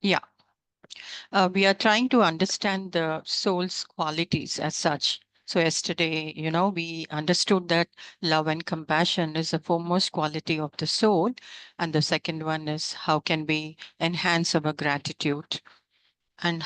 Yeah. We are trying to understand the soul's qualities as such. So, yesterday, we understood that love and compassion is the foremost quality of the soul. And the second one is how can we enhance our gratitude and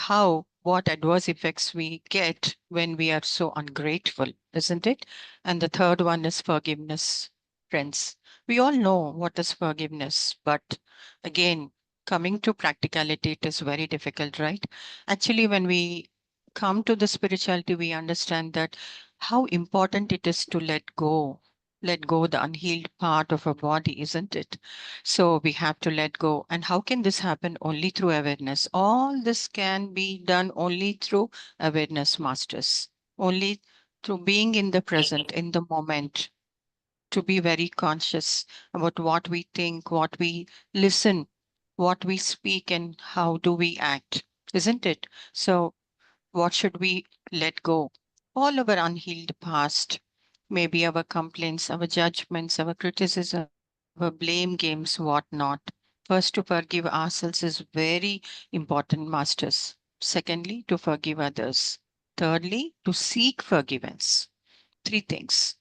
what adverse effects we get when we are so ungrateful, isn't it? And the third one is forgiveness, friends. We all know what is forgiveness, but again, coming to practicality, it is very difficult, right? Actually, when we come to the spirituality, we understand that how important it is to let go the unhealed part of our body, isn't it? So we have to let go. And how can this happen? Only through awareness. All this can be done only through awareness, masters. Only through being in the present, in the moment, to be very conscious about what we think, what we listen, what we speak, and how do we act, isn't it? So, what should we let go? All our unhealed past, maybe our complaints, our judgments, our criticism, our blame games, whatnot. First, to forgive ourselves is very important, masters. Secondly, to forgive others. Thirdly, to seek forgiveness. Three things.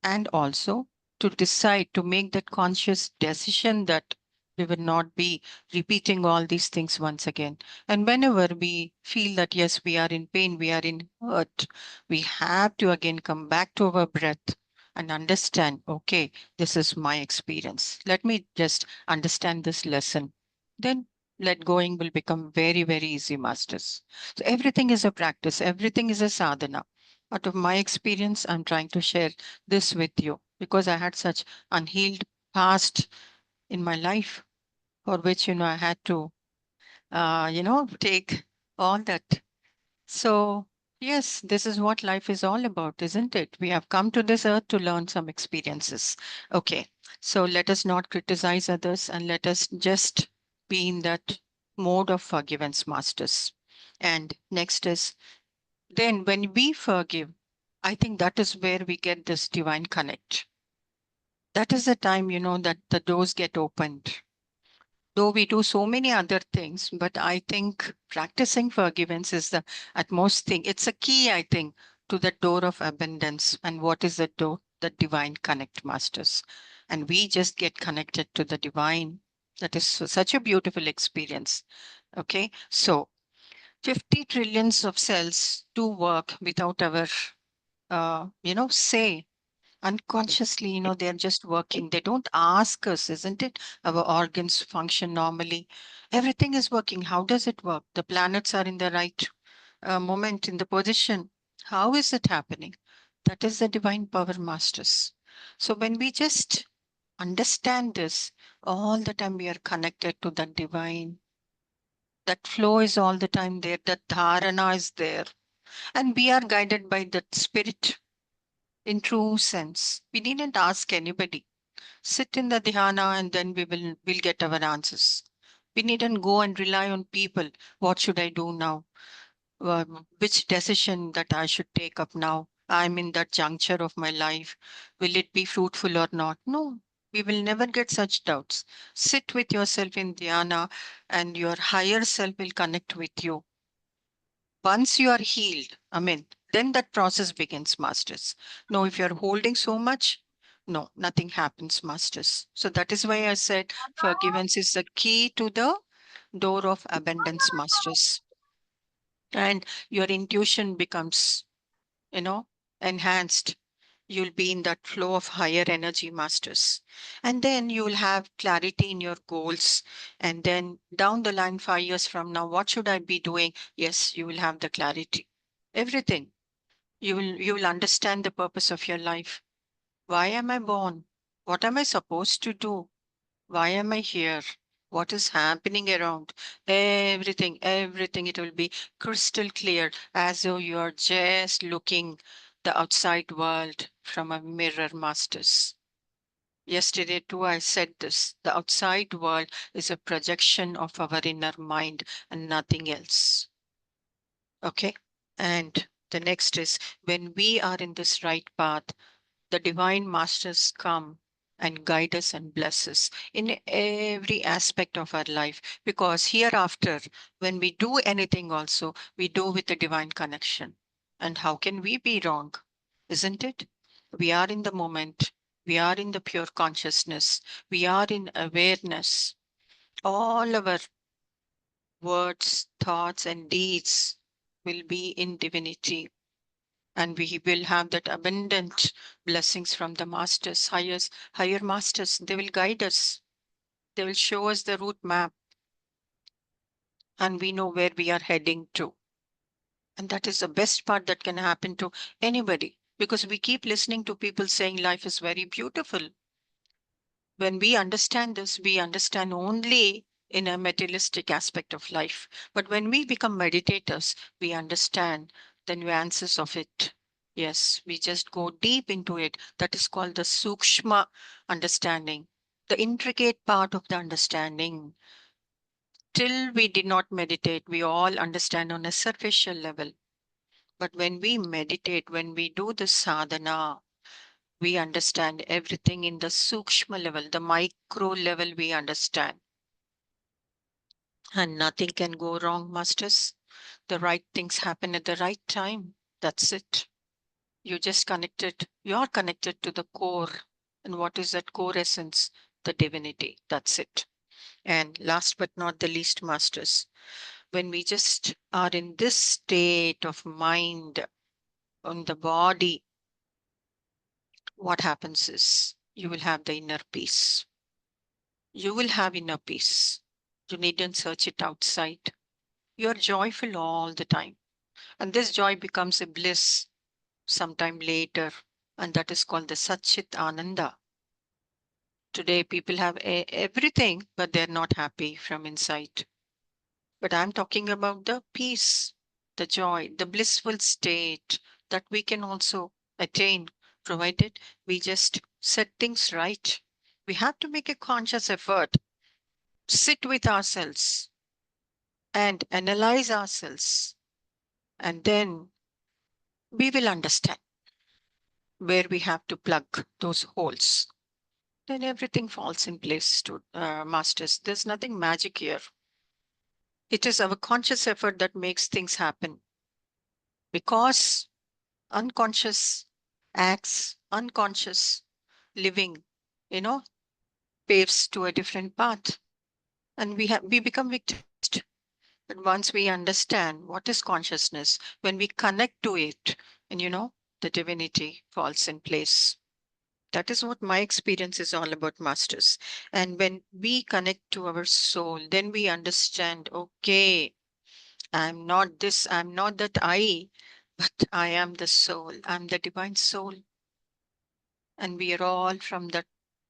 And also to decide to make that conscious decision that we will not be repeating all these things once again. And whenever we feel that yes, we are in pain, we are in hurt, we have to again come back to our breath and understand, okay, this is my experience, let me just understand this lesson. Then let going will become very, very easy, masters. So everything is a practice, everything is a sadhana. Out of my experience, I'm trying to share this with you because I had such unhealed past in my life for which, I had to, take all that. So, yes, this is what life is all about, isn't it? We have come to this earth to learn some experiences. Okay, so let us not criticize others and let us just be in that mode of forgiveness, masters. And next is then when we forgive, I think that is where we get this divine connect. That is the time, that the doors get opened. Though we do so many other things, but I think practicing forgiveness is the utmost thing. It's a key, I think, to the door of abundance. And what is the door? The divine connect, masters. And we just get connected to the divine. That is such a beautiful experience. Okay. So 50 trillions of cells do work without our, say unconsciously, they're just working. They don't ask us, isn't it? Our organs function normally. Everything is working. How does it work? The planets are in the right moment, in the position. How is it happening? That is the divine power, masters. So when we just understand this, all the time we are connected to the divine. That flow is all the time there. That dharana is there. And we are guided by that spirit in true sense. We needn't ask anybody. Sit in the dhyana and then we'll get our answers. We needn't go and rely on people. What should I do now? Which decision that I should take up now? I'm in that juncture of my life. Will it be fruitful or not? No, we will never get such doubts. Sit with yourself in dhyana and your higher self will connect with you. Once you are healed, then that process begins, masters. No, if you're holding so much, no, nothing happens, masters. So that is why I said forgiveness is the key to the door of abundance, masters. And your intuition becomes, you know, enhanced. You'll be in that flow of higher energy, masters. And then you will have clarity in your goals. And then down the line, 5 years from now, what should I be doing? Yes, you will have the clarity. Everything. You will understand the purpose of your life. Why am I born? What am I supposed to do? Why am I here? What is happening around? Everything, it will be crystal clear as though you are just looking the outside world from a mirror, masters. Yesterday too, I said this. The outside world is a projection of our inner mind and nothing else. Okay. And the next is when we are in this right path, the divine masters come. and guide us and bless us in every aspect of our life. Because hereafter, when we do anything, also, we do with a divine connection. And how can we be wrong? Isn't it? We are in the moment, we are in the pure consciousness, we are in awareness. All our words, thoughts, and deeds will be in divinity, and we will have that abundant blessings from the masters, higher masters. They will guide us, they will show us the route map, and we know where we are heading to. And that is the best part that can happen to anybody, because we keep listening to people saying life is very beautiful. When we understand this, we understand only in a materialistic aspect of life. But when we become meditators, we understand the nuances of it. Yes, we just go deep into it. That is called the sukshma understanding, the intricate part of the understanding. Till we did not meditate, we all understand on a superficial level. But when we meditate, when we do the sadhana, we understand everything in the sukshma level, the micro level we understand. And nothing can go wrong, masters. The right things happen at the right time. That's it. You are connected to the core. And what is that core essence? The divinity. That's it. And last but not the least, masters, when we just are in this state of mind on the body, what happens is you will have the inner peace. You will have inner peace. You needn't search it outside. You are joyful all the time. And this joy becomes a bliss sometime later. And that is called the Satchit Ananda. Today, people have everything, but they're not happy from inside. But I'm talking about the peace, the joy, the blissful state that we can also attain, provided we just set things right. We have to make a conscious effort, sit with ourselves and analyze ourselves, and then we will understand where we have to plug those holes. Then everything falls in place to masters. There's nothing magic here. It is our conscious effort that makes things happen, because unconscious acts, unconscious living, you know, paves to a different path, and we become victimized. But once we understand what is consciousness, when we connect to it, and the divinity falls in place. That is what my experience is all about, masters. And when we connect to our soul, then we understand, okay, I'm not this, I'm not that I, but I am the soul. I'm the divine soul. And we are all from that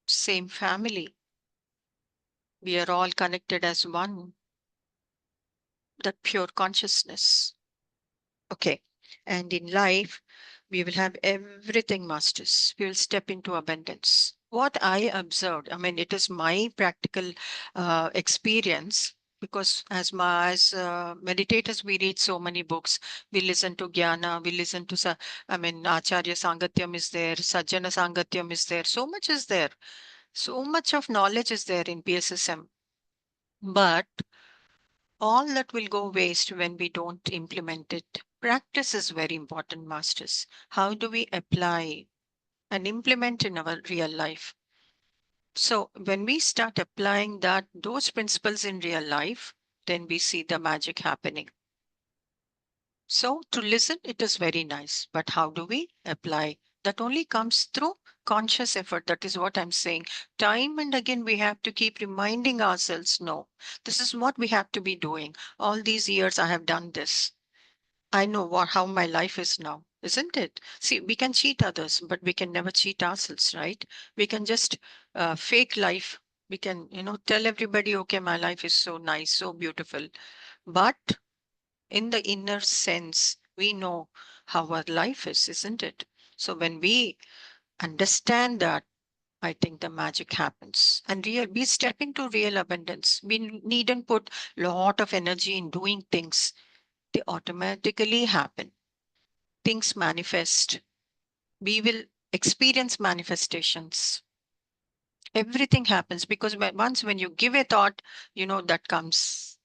same family. We are all connected as one, that pure consciousness. Okay. And in life, we will have everything, masters. We will step into abundance. What I observed, I mean, it is my practical experience, because as meditators, we read so many books. We listen to Jnana, we listen to, I mean, Acharya Sangatyam is there, Sajjana Sangatyam is there. So much is there. So much of knowledge is there in PSSM. But all that will go waste when we don't implement it. Practice is very important, masters. How do we apply and implement in our real life? So when we start applying those principles in real life, then we see the magic happening. So to listen, it is very nice, but how do we apply? That only comes through conscious effort. That is what I'm saying. Time and again, we have to keep reminding ourselves, no, this is what we have to be doing. All these years, I have done this. I know how my life is now, isn't it? See, we can cheat others, but we can never cheat ourselves, right? We can just fake life. We can, tell everybody, okay, my life is so nice, so beautiful. But in the inner sense, we know how our life is, isn't it? So when we understand that, I think the magic happens. And we step into real abundance. We needn't put lot of energy in doing things. They automatically happen. Things manifest. We will experience manifestations. Everything happens because once when you give a thought, that comes,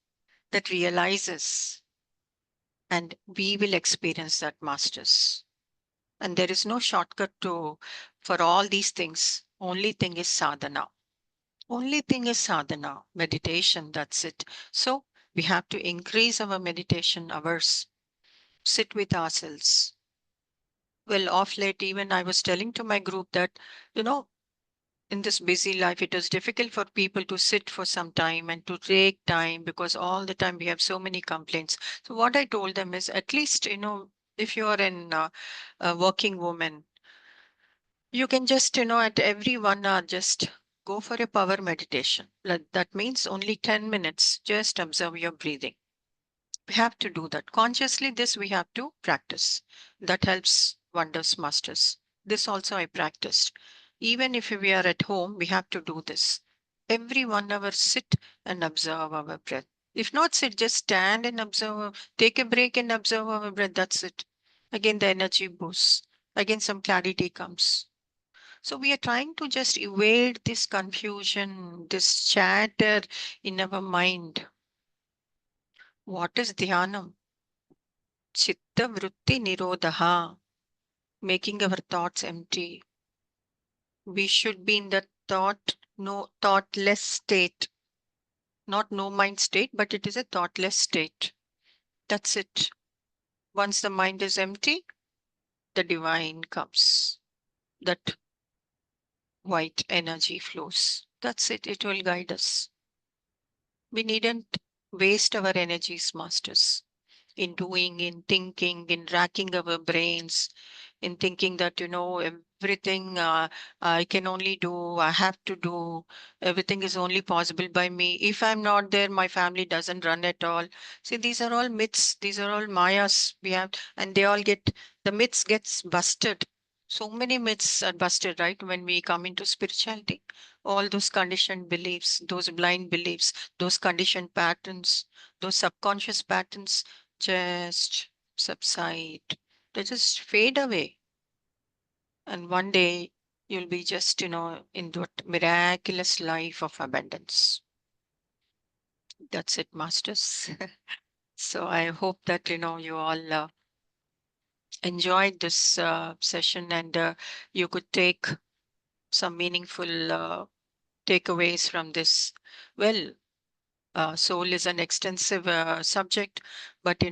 that realizes, and we will experience that, masters. And there is no shortcut to for all these things. Only thing is sadhana. Only thing is sadhana, meditation. That's it. So we have to increase our meditation hours, sit with ourselves. Well, off late, even I was telling to my group that, you know, in this busy life, it is difficult for people to sit for some time and to take time because all the time we have so many complaints. So, what I told them is at least, if you are a working woman, you can just, at every 1 hour, just go for a power meditation. That means only 10 minutes, just observe your breathing. We have to do that consciously. This we have to practice. That helps wonders, masters. This also I practiced. Even if we are at home, we have to do this. Every 1 hour, sit and observe our breath. If not sit, just stand and observe. Take a break and observe our breath. That's it. Again, the energy boosts. Again, some clarity comes. So we are trying to just evade this confusion, this chatter in our mind. What is dhyanam? Chitta vritti nirodha, making our thoughts empty. We should be in the no thoughtless state, not no mind state, but it is a thoughtless state. That's it. Once the mind is empty, the divine comes. That white energy flows. That's it. It will guide us. We needn't waste our energies, masters, in doing, in thinking, in racking our brains, in thinking that, everything I can only do, I have to do, everything is only possible by me. If I'm not there, my family doesn't run at all. See, these are all myths, these are all mayas we have, and they all the myths gets busted. So many myths are busted, right? When we come into spirituality, all those conditioned beliefs, those blind beliefs, those conditioned patterns, those subconscious patterns just subside. They just fade away. And one day you'll be just, in that miraculous life of abundance. That's it, masters. So I hope that, you all enjoyed this session, and you could take some meaningful takeaways from this. Well, soul is an extensive subject, but,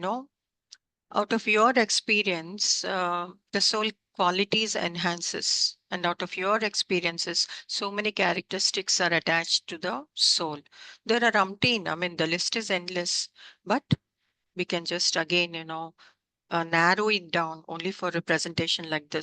out of your experience, the soul qualities enhances, and out of your experiences, so many characteristics are attached to the soul. There are umpteen. I mean, the list is endless, but we can just again, narrow it down only for a presentation like this.